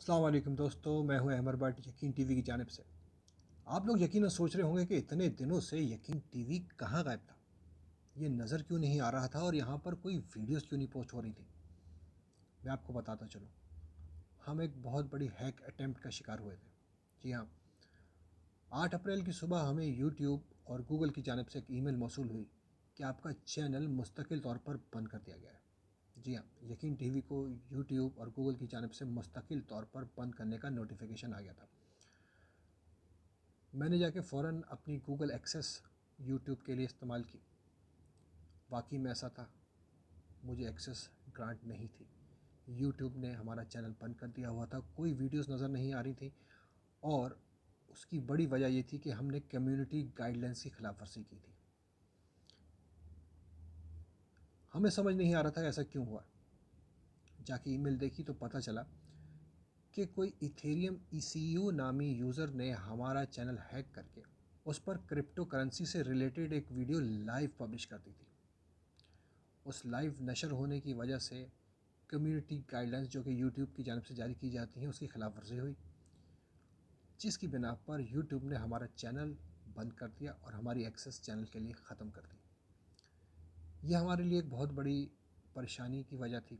अस्सलाम वालेकुम दोस्तों, मैं हूं अहमर बट यकीन टीवी की जानिब से। आप लोग यकीनन सोच रहे होंगे कि इतने दिनों से यकीन टीवी कहाँ गायब था। ये नज़र क्यों नहीं आ रहा था और यहाँ पर कोई वीडियोस क्यों नहीं पोस्ट हो रही थी। मैं आपको बताता चलूँ, हम एक बहुत बड़ी हैक अटेम्प्ट का शिकार हुए थे। जी हाँ, 8 अप्रैल की सुबह हमें यूट्यूब और गूगल की जानिब से एक ईमेल मौसूल हुई कि आपका चैनल मुस्तकिल तौर पर बंद कर दिया गया है। जी हाँ, यकीन टीवी को यूट्यूब और गूगल की जानिब से मुस्तकिल तौर पर बंद करने का नोटिफिकेशन आ गया था। मैंने जाके फ़ौरन अपनी गूगल एक्सेस यूट्यूब के लिए इस्तेमाल की। वाकई में ऐसा था, मुझे एक्सेस ग्रांट नहीं थी। यूट्यूब ने हमारा चैनल बंद कर दिया हुआ था, कोई वीडियोस नज़र नहीं आ रही थी और उसकी बड़ी वजह ये थी कि हमने कम्युनिटी गाइडलाइंस की खिलाफ वर्जी की थी। हमें समझ नहीं आ रहा था ऐसा क्यों हुआ। जाके ईमेल देखी तो पता चला कि कोई इथेरियम ECU नामी यूज़र ने हमारा चैनल हैक करके उस पर क्रिप्टो करेंसी से रिलेटेड एक वीडियो लाइव पब्लिश कर दी थी। उस लाइव नशर होने की वजह से कम्युनिटी गाइडलाइंस जो कि यूट्यूब की जानिब से जारी की जाती हैं उसकी खिलाफ वर्जी हुई, जिसकी बिना पर यूट्यूब ने हमारा चैनल बंद कर दिया और हमारी एक्सेस चैनल के लिए ख़त्म कर दी। यह हमारे लिए एक बहुत बड़ी परेशानी की वजह थी।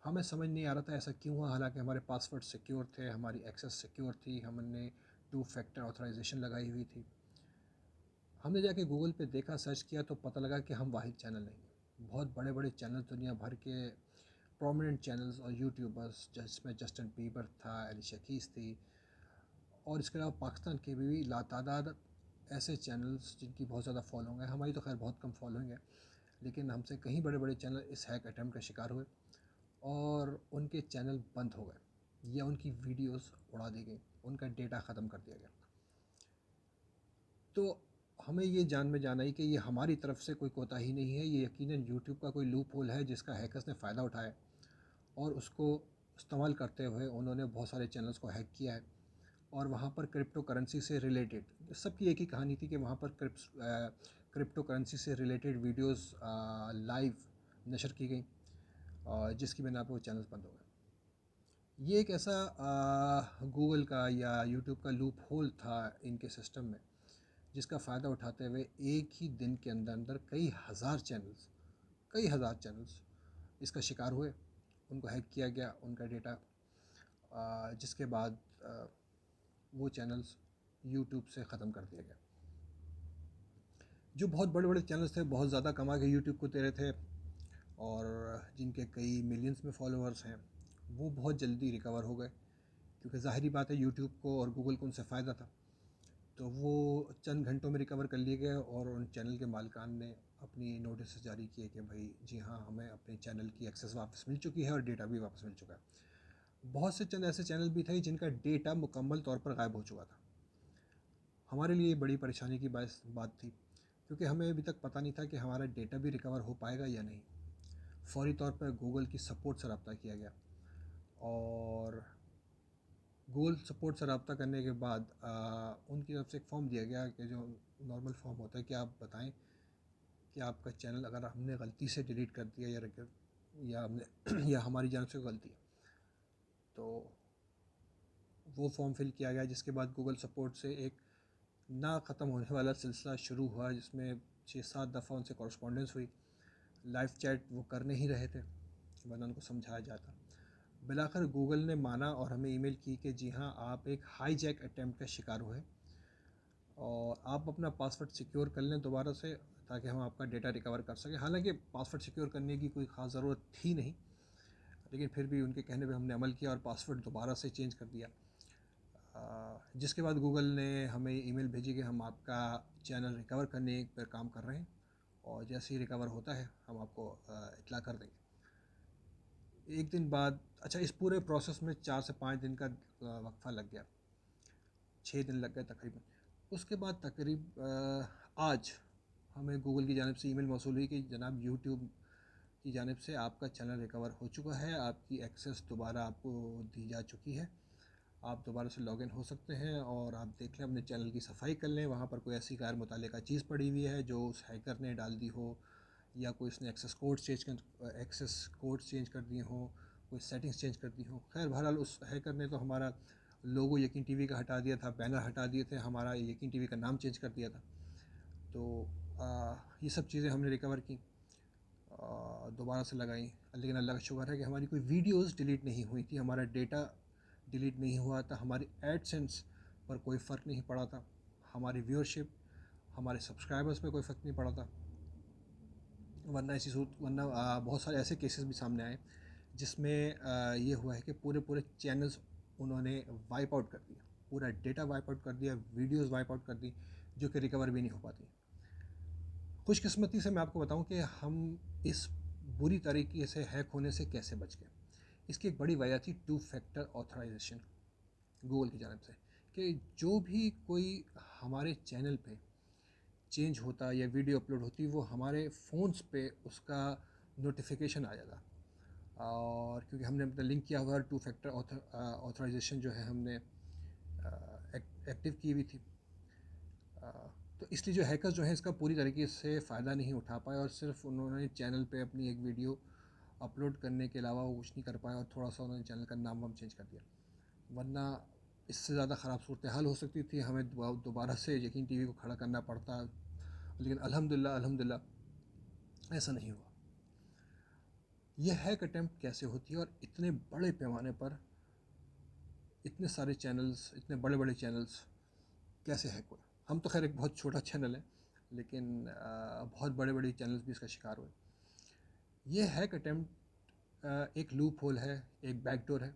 हमें समझ नहीं आ रहा था ऐसा क्यों हुआ, हालांकि हमारे पासवर्ड सिक्योर थे, हमारी एक्सेस सिक्योर थी, हमने 2 फैक्टर ऑथराइजेशन लगाई हुई थी। हमने जाके गूगल पे देखा, सर्च किया तो पता लगा कि हम वाहिद चैनल नहीं हैं। बहुत बड़े बड़े चैनल, दुनिया भर के प्रोमिनेंट चैनल्स और यूट्यूबर्स, जिसमें जस्टिन बीबर था, एलिशा कीस थी और इसके अलावा पाकिस्तान के भी लातादाद ऐसे चैनल्स जिनकी बहुत ज़्यादा फॉलोइंग है। हमारी तो खैर बहुत कम फॉलोइंग है, लेकिन हमसे कहीं बड़े बड़े चैनल इस हैक अटैम्प्ट का शिकार हुए और उनके चैनल बंद हो गए या उनकी वीडियोस उड़ा दी गई, उनका डेटा ख़त्म कर दिया गया। तो हमें ये जान में जान आई कि ये हमारी तरफ से कोई कोताही नहीं है, ये यकीनन यूट्यूब का कोई लूप होल है जिसका हैकर्स ने फ़ायदा उठाया और उसको इस्तेमाल करते हुए उन्होंने बहुत सारे चैनल्स को हैक किया है। और वहाँ पर क्रिप्टो करेंसी से रिलेटेड सबकी एक ही कहानी थी कि वहाँ पर क्रिप्टो करेंसी से रिलेटेड वीडियोस लाइव नशर की गई, जिसकी बिना पर वो चैनल्स बंद हो गए। ये एक ऐसा गूगल का या यूट्यूब का लूप होल था इनके सिस्टम में, जिसका फ़ायदा उठाते हुए एक ही दिन के अंदर अंदर कई हज़ार चैनल्स इसका शिकार हुए, उनको हैक किया गया, उनका डेटा, जिसके बाद वो चैनल्स यूट्यूब से ख़त्म कर दिया गया। जो बहुत बड़े बड़े चैनल्स थे, बहुत ज़्यादा कमा के यूट्यूब को दे रहे थे और जिनके कई मिलियंस में फॉलोअर्स हैं, वो बहुत जल्दी रिकवर हो गए, क्योंकि ज़ाहिरी बात है यूट्यूब को और गूगल को उनसे फ़ायदा था। तो वो चंद घंटों में रिकवर कर लिए गए और उन चैनल के मालिकान ने अपनी नोटिस जारी किए कि भाई जी हाँ, हमें अपने चैनल की एक्सेस वापस मिल चुकी है और डेटा भी वापस मिल चुका है। बहुत से चंद ऐसे चैनल भी थे जिनका डेटा मुकम्मल तौर पर गायब हो चुका था। हमारे लिए बड़ी परेशानी की बात थी, क्योंकि हमें अभी तक पता नहीं था कि हमारा डेटा भी रिकवर हो पाएगा या नहीं। फौरी तौर पर गूगल की सपोर्ट से रब्ता किया गया और गूगल सपोर्ट से रब्ता करने के बाद उनकी तरफ से एक फॉर्म दिया गया कि जो नॉर्मल फॉर्म होता है कि आप बताएं कि आपका चैनल अगर हमने गलती से डिलीट कर दिया या हमने या हमारी जानब से गलती है, तो वो फॉर्म फिल किया गया, जिसके बाद गूगल सपोर्ट से एक ना ख़त्म होने वाला सिलसिला शुरू हुआ, जिसमें 6-7 दफ़ा उनसे कॉरस्पॉन्डेंस हुई। लाइव चैट वो कर नहीं रहे थे, वरना उनको समझाया जाता। बिलाखिर गूगल ने माना और हमें ईमेल की कि जी हाँ, आप एक हाईजैक अटैम्प्ट का शिकार हुए और आप अपना पासवर्ड सिक्योर कर लें दोबारा से, ताकि हम आपका डेटा रिकवर कर सकें। हालांकि पासवर्ड सिक्योर करने की कोई ख़ास ज़रूरत थी नहीं, लेकिन फिर भी उनके कहने पे हमने अमल किया और पासवर्ड दोबारा से चेंज कर दिया। जिसके बाद गूगल ने हमें ईमेल भेजी कि हम आपका चैनल रिकवर करने पर काम कर रहे हैं और जैसे ही रिकवर होता है हम आपको इतला कर देंगे। एक दिन बाद, अच्छा, इस पूरे प्रोसेस में 4 से 5 दिन का वक्फा लग गया, 6 दिन लग गए तकरीबन। उसके बाद आज हमें गूगल की जानिब से ईमेल मौसूल हुई कि जनाब यूट्यूब की जानिब से आपका चैनल रिकवर हो चुका है, आपकी एक्सेस दोबारा आपको दी जा चुकी है, आप दोबारा से लॉगिन हो सकते हैं और आप देख लें, अपने चैनल की सफाई कर लें। वहाँ पर कोई ऐसी गैर मुतल्लिका चीज़ पड़ी हुई है जो उस हैकर ने डाल दी हो, या कोई उसने एक्सेस कोड चेंज कर दिए हों, कोई सेटिंग्स चेंज कर दी हो। खैर बहरहाल उस हैकर ने तो हमारा लोगो यकीन टीवी का हटा दिया था, बैनर हटा दिए थे, हमारा यकीन टीवी का नाम चेंज कर दिया था। तो ये सब चीज़ें हमने रिकवर की, दोबारा से लगाई। लेकिन अल्लाह का शुक्र है कि हमारी कोई वीडियोस डिलीट नहीं हुई थी, हमारा डेटा डिलीट नहीं हुआ था, हमारी एडसेंस पर कोई फ़र्क नहीं पड़ा था, हमारी व्यूअरशिप, हमारे सब्सक्राइबर्स पे कोई फ़र्क नहीं पड़ा था। वरना बहुत सारे ऐसे केसेस भी सामने आए जिसमें ये हुआ है कि पूरे पूरे चैनल्स उन्होंने वाइप आउट कर दिया, पूरा डेटा वाइप आउट कर दिया, वीडियोस वाइप आउट कर दी, जो कि रिकवर भी नहीं हो पाती। खुशकिस्मती से मैं आपको बताऊं कि हम इस बुरी तरीके से हैक होने से कैसे बच गए। इसकी एक बड़ी वजह थी 2 फैक्टर ऑथराइजेशन गूगल की जानब से, कि जो भी कोई हमारे चैनल पे चेंज होता या वीडियो अपलोड होती वो हमारे फ़ोन्स पे उसका नोटिफिकेशन आ जाता। और क्योंकि हमने अपना लिंक किया हुआ 2 फैक्टर ऑथराइजेशन जो है हमने एक्टिव की हुई थी, तो इसलिए जो हैकर्स जो हैं इसका पूरी तरीके से फ़ायदा नहीं उठा पाए और सिर्फ उन्होंने चैनल पे अपनी एक वीडियो अपलोड करने के अलावा वो कुछ नहीं कर पाए और थोड़ा सा उन्होंने चैनल का नाम वाम चेंज कर दिया। वरना इससे ज़्यादा ख़राब सूरत हाल हो सकती थी, हमें दोबारा से यकीन टीवी को खड़ा करना पड़ता। लेकिन अल्हम्दुलिल्लाह ऐसा नहीं हुआ। यह हैक अटैम्प्ट कैसे होती है और इतने बड़े पैमाने पर इतने सारे चैनल्स, इतने बड़े बड़े चैनल्स कैसे हैक हुए। हम तो खैर एक बहुत छोटा चैनल है, लेकिन बहुत बड़े बड़े चैनल्स भी इसका शिकार हुए। ये हैक अटैम्प्ट एक लूप होल है, एक बैकडोर है।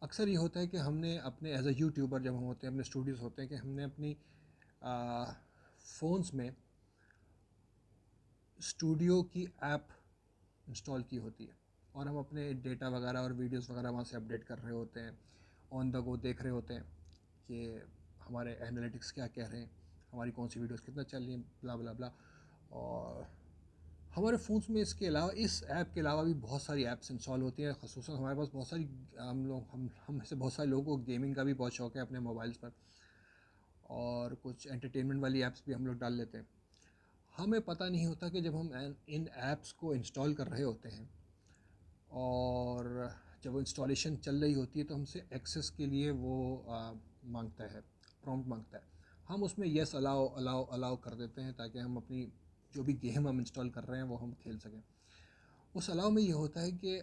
अक्सर ये होता है कि हमने अपने एज अ यूट्यूबर जब हम होते हैं, अपने स्टूडियोज़ होते हैं, कि हमने अपनी फ़ोन्स में स्टूडियो की ऐप इंस्टॉल की होती है और हम अपने डेटा वगैरह और वीडियोस वगैरह वहाँ से अपडेट कर रहे होते हैं, ऑन द गो देख रहे होते हैं कि हमारे एनालिटिक्स क्या कह रहे हैं, हमारी कौन सी वीडियोस कितना चल रही हैं, ब्ला ब्ला ब्ला। और हमारे फ़ोन्स में इसके अलावा, इस ऐप के अलावा भी बहुत सारी ऐप्स इंस्टॉल होती हैं। ख़ुसूसन हमारे पास बहुत सारी, हम में से बहुत सारे लोगों को गेमिंग का भी बहुत शौक़ है अपने मोबाइल्स पर, और कुछ एंटरटेनमेंट वाली ऐप्स भी हम लोग डाल लेते हैं। हमें पता नहीं होता कि जब हम इन ऐप्स को इंस्टॉल कर रहे होते हैं और जब वो इंस्टॉलेशन चल रही होती है तो हमसे एक्सेस के लिए वो मांगता है, प्रॉम्प्ट मांगता है। हम उसमें येस अलाउ अलाउ अलाउ कर देते हैं ताकि हम अपनी जो भी गेम हम इंस्टॉल कर रहे हैं वो हम खेल सकें। उस अलाउ में ये होता है कि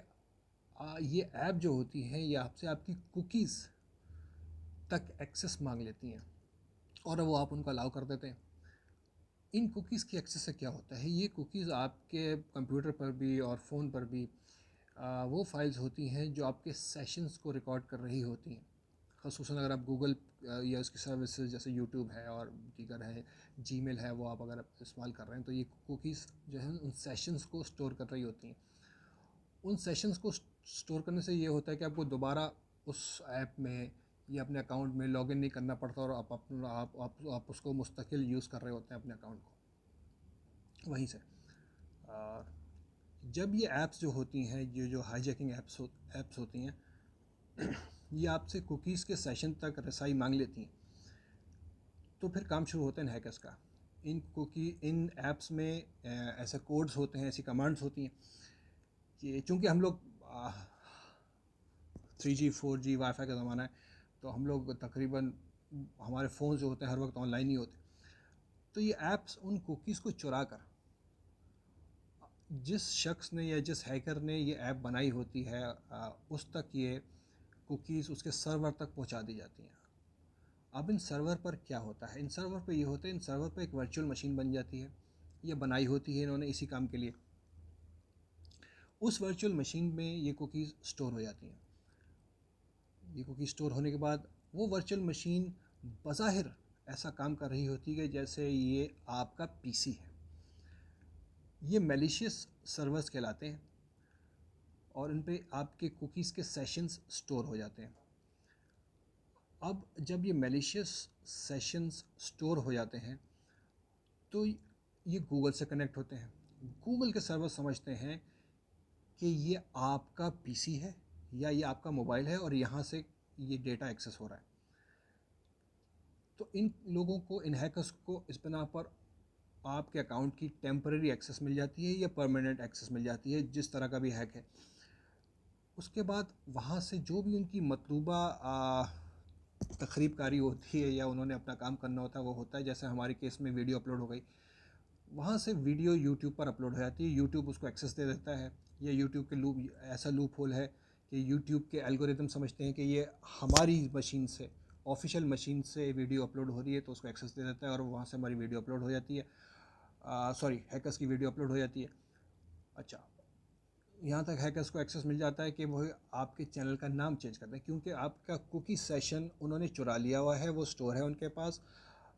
ये ऐप जो होती हैं ये आपसे आपकी कुकीज़ तक एक्सेस मांग लेती हैं और वो आप उनको अलाउ कर देते हैं। इन कुकीज़ की एक्सेस से क्या होता है, ये कुकीज़ आपके कंप्यूटर पर भी और फ़ोन पर भी वो फाइल्स होती हैं जो आपके सेशंस को रिकॉर्ड कर रही होती हैं। ख़ुसूसन अगर आप गूगल या उसकी सर्विसेज जैसे यूट्यूब है और दीगर है, जीमेल है, वो आप अगर इस्तेमाल कर रहे हैं तो ये कुकीज़ जो है उन सेशंस को स्टोर कर रही होती हैं। उन सेशंस को स्टोर करने से ये होता है कि आपको दोबारा उस ऐप में या अपने अकाउंट में लॉगिन नहीं करना पड़ता और आप अपना आप उसको मुस्तकिल यूज़ कर रहे होते हैं अपने अकाउंट को वहीं से। जब ये ऐप्स जो होती हैं, ये जो हाईजैकिंग ऐप्स होती हैं ये आपसे कुकीज़ के सेशन तक रसाई मांग लेती हैं, तो फिर काम शुरू होता है हैकर्स का। इन ऐप्स में ऐसे कोड्स होते हैं, ऐसी कमांड्स होती हैं कि चूँकि हम लोग 3G 4G वाईफाई का ज़माना है, तो हम लोग तकरीबन हमारे फ़ोन जो होते हैं हर वक्त ऑनलाइन ही होते हैं। तो ये ऐप्स उन कुकीज़ को चुरा कर जिस शख्स ने या जिस हैकर ने ये ऐप बनाई होती है उस तक ये कुकीज़ उसके सर्वर तक पहुंचा दी जाती हैं। अब इन सर्वर पर क्या होता है, इन सर्वर पर ये होता है, इन सर्वर पर एक वर्चुअल मशीन बन जाती है, ये बनाई होती है इन्होंने इसी काम के लिए। उस वर्चुअल मशीन में ये कुकीज़ स्टोर हो जाती हैं। ये कुकीज़ स्टोर होने के बाद वो वर्चुअल मशीन बज़ाहिर ऐसा काम कर रही होती है जैसे ये आपका पीसी है। ये मैलिशियस सर्वर्स कहलाते हैं और इन पे आपके कुकीज़ के सेशंस स्टोर हो जाते हैं। अब जब ये मैलिशियस सेशंस स्टोर हो जाते हैं तो ये गूगल से कनेक्ट होते हैं। गूगल के सर्वर समझते हैं कि ये आपका पीसी है या ये आपका मोबाइल है और यहाँ से ये डेटा एक्सेस हो रहा है। तो इन लोगों को, इन हैकर्स को इस बिना पर आपके अकाउंट की टेम्परेरी एक्सेस मिल जाती है या परमानेंट एक्सेस मिल जाती है, जिस तरह का भी हैक है उसके बाद वहाँ से जो भी उनकी मतलूबा तकरीबकारी होती है या उन्होंने अपना काम करना होता है वो होता है। जैसे हमारे केस में वीडियो अपलोड हो गई, वहाँ से वीडियो यूट्यूब पर अपलोड हो जाती है, यूट्यूब उसको एक्सेस दे देता है। या यूट्यूब के लूप ऐसा लूप होल है कि यूट्यूब के एल्गोरिदम समझते हैं कि ये हमारी मशीन से, ऑफिशियल मशीन से वीडियो अपलोड हो रही है, तो उसको एक्सेस दे देता है और वहाँ से हमारी वीडियो अपलोड हो जाती है। सॉरी, हैकर्स की वीडियो अपलोड हो जाती है। अच्छा, यहाँ तक हैकर्स को एक्सेस मिल जाता है कि वो आपके चैनल का नाम चेंज करते हैं, क्योंकि आपका कुकी सेशन उन्होंने चुरा लिया हुआ है, वो स्टोर है उनके पास।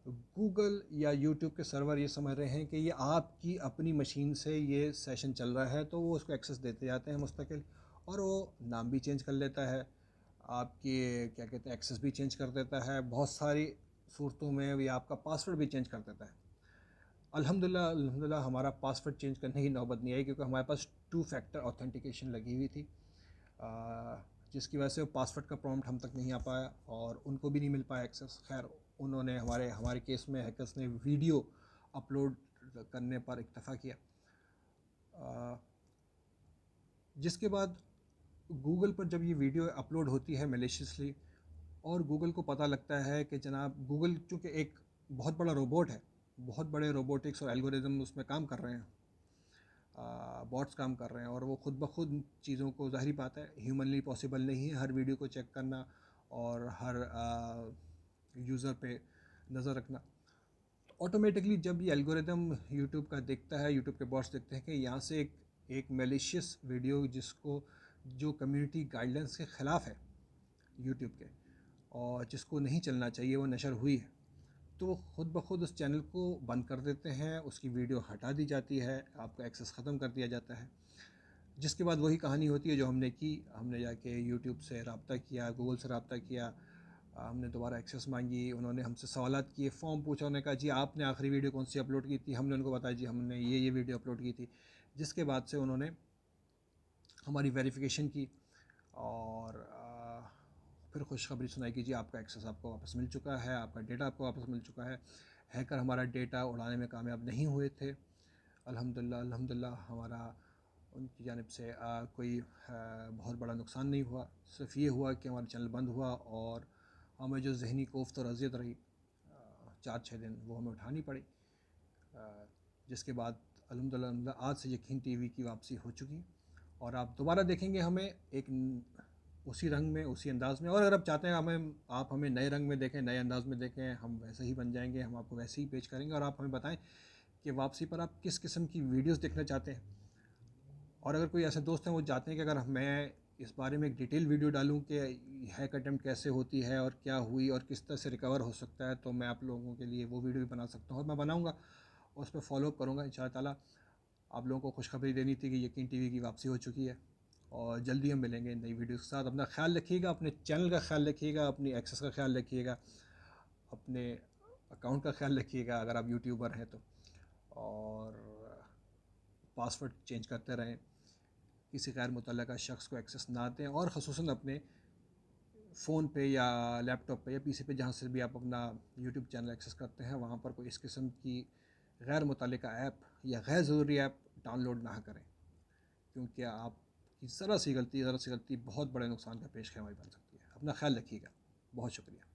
गूगल या यूट्यूब के सर्वर ये समझ रहे हैं कि ये आपकी अपनी मशीन से ये सेशन चल रहा है, तो वो उसको एक्सेस देते जाते हैं मुस्तकिल, और वो नाम भी चेंज कर लेता है, आपके क्या कहते हैं एक्सेस भी चेंज कर देता है, बहुत सारी सूरतों में ये आपका पासवर्ड भी चेंज कर देता है। अल्हम्दुलिल्लाह हमारा पासवर्ड चेंज करने की नौबत नहीं आई, क्योंकि हमारे पास 2 फैक्टर ऑथेंटिकेशन लगी हुई थी, जिसकी वजह से वो पासवर्ड का प्रॉम्प्ट हम तक नहीं आ पाया और उनको भी नहीं मिल पाया एक्सेस। खैर, उन्होंने हमारे केस में हैकर्स ने वीडियो अपलोड करने पर इक्तफ़ा किया, जिसके बाद गूगल पर जब ये वीडियो अपलोड होती है मैलिशियसली, और गूगल को पता लगता है कि जनाब गूगल चूँकि एक बहुत बड़ा रोबोट है, बहुत बड़े रोबोटिक्स और एल्गोरिदम उसमें काम कर रहे हैं, बॉट्स काम कर रहे हैं, और वो खुद ब खुद चीज़ों को, ज़ाहिरी बात है ह्यूमनली पॉसिबल नहीं है हर वीडियो को चेक करना और हर यूज़र पे नज़र रखना। ऑटोमेटिकली जब ये एल्गोरिदम यूट्यूब का देखता है, यूट्यूब के बॉट्स देखते हैं कि यहाँ से एक मैलिशियस वीडियो जिसको, जो कम्युनिटी गाइडलाइंस के ख़िलाफ़ है यूट्यूब के और जिसको नहीं चलना चाहिए, वो नशर हुई है, तो वो ख़ुद ब खुद उस चैनल को बंद कर देते हैं, उसकी वीडियो हटा दी जाती है, आपका एक्सेस ख़त्म कर दिया जाता है। जिसके बाद वही कहानी होती है जो हमने की, हमने जाके यूट्यूब से रब्ता किया, गूगल से रब्ता किया, हमने दोबारा एक्सेस मांगी, उन्होंने हमसे सवालात किए, फॉर्म पूछा, उन्होंने कहा जी आपने आखिरी वीडियो कौन सी अपलोड की थी, हमने उनको बताया जी हमने ये वीडियो अपलोड की थी। जिसके बाद से उन्होंने हमारी वेरिफिकेशन की और फिर खुशखबरी सुनाई कि जी आपका एक्सेस आपको वापस मिल चुका है, आपका डेटा आपको वापस मिल चुका है। हैकर हमारा डेटा उड़ाने में कामयाब नहीं हुए थे, अल्हम्दुलिल्लाह हमारा उनकी जानिब से कोई बहुत बड़ा नुकसान नहीं हुआ। सिर्फ ये हुआ कि हमारा चैनल बंद हुआ और हमें जो ज़हनी कोफ्त और अज़ियत रही 4-6 दिन, वो हमें उठानी पड़ी। जिसके बाद अल्हम्दुलिल्लाह आज से यकीन टीवी की वापसी हो चुकी, और आप दोबारा देखेंगे हमें एक उसी रंग में, उसी अंदाज़ में। और अगर आप चाहते हैं आप हमें नए रंग में देखें, नए अंदाज़ में देखें, हम वैसे ही बन जाएंगे, हम आपको वैसे ही पेश करेंगे। और आप हमें बताएं कि वापसी पर आप किस किस्म की वीडियोस देखना चाहते हैं। और अगर कोई ऐसे दोस्त हैं वो चाहते हैं कि अगर मैं इस बारे में एक डिटेल वीडियो डालूं कि हैक अटैम्प्ट कैसे होती है और क्या हुई और किस तरह से रिकवर हो सकता है, तो मैं आप लोगों के लिए वो वीडियो भी बना सकता हूँ, और मैं बनाऊँगा, उस पर फॉलोअप करूँगा इंशाअल्लाह ताला। आप लोगों को खुशखबरी देनी थी कि यकीन टीवी की वापसी हो चुकी है, और जल्दी हम मिलेंगे नई वीडियो के साथ। अपना ख्याल रखिएगा, अपने चैनल का ख्याल रखिएगा, अपनी एक्सेस का ख्याल रखिएगा, अपने अकाउंट का ख्याल रखिएगा अगर आप यूट्यूबर हैं तो, और पासवर्ड चेंज करते रहें, किसी गैर मुतल्लका शख्स को एक्सेस ना दें, और ख़ुसूसन अपने फ़ोन पे या लैपटॉप पे या पीसी पे, जहाँ से भी आप अपना यूट्यूब चैनल एक्सेस करते हैं, वहाँ पर कोई इस किस्म की गैर मुतल्लिका ऐप या गैर ज़रूरी ऐप डाउनलोड ना करें, क्योंकि आपकी ज़रा सी गलती बहुत बड़े नुकसान का पेश ख़ैमा बन सकती है। अपना ख्याल रखिएगा, बहुत शुक्रिया।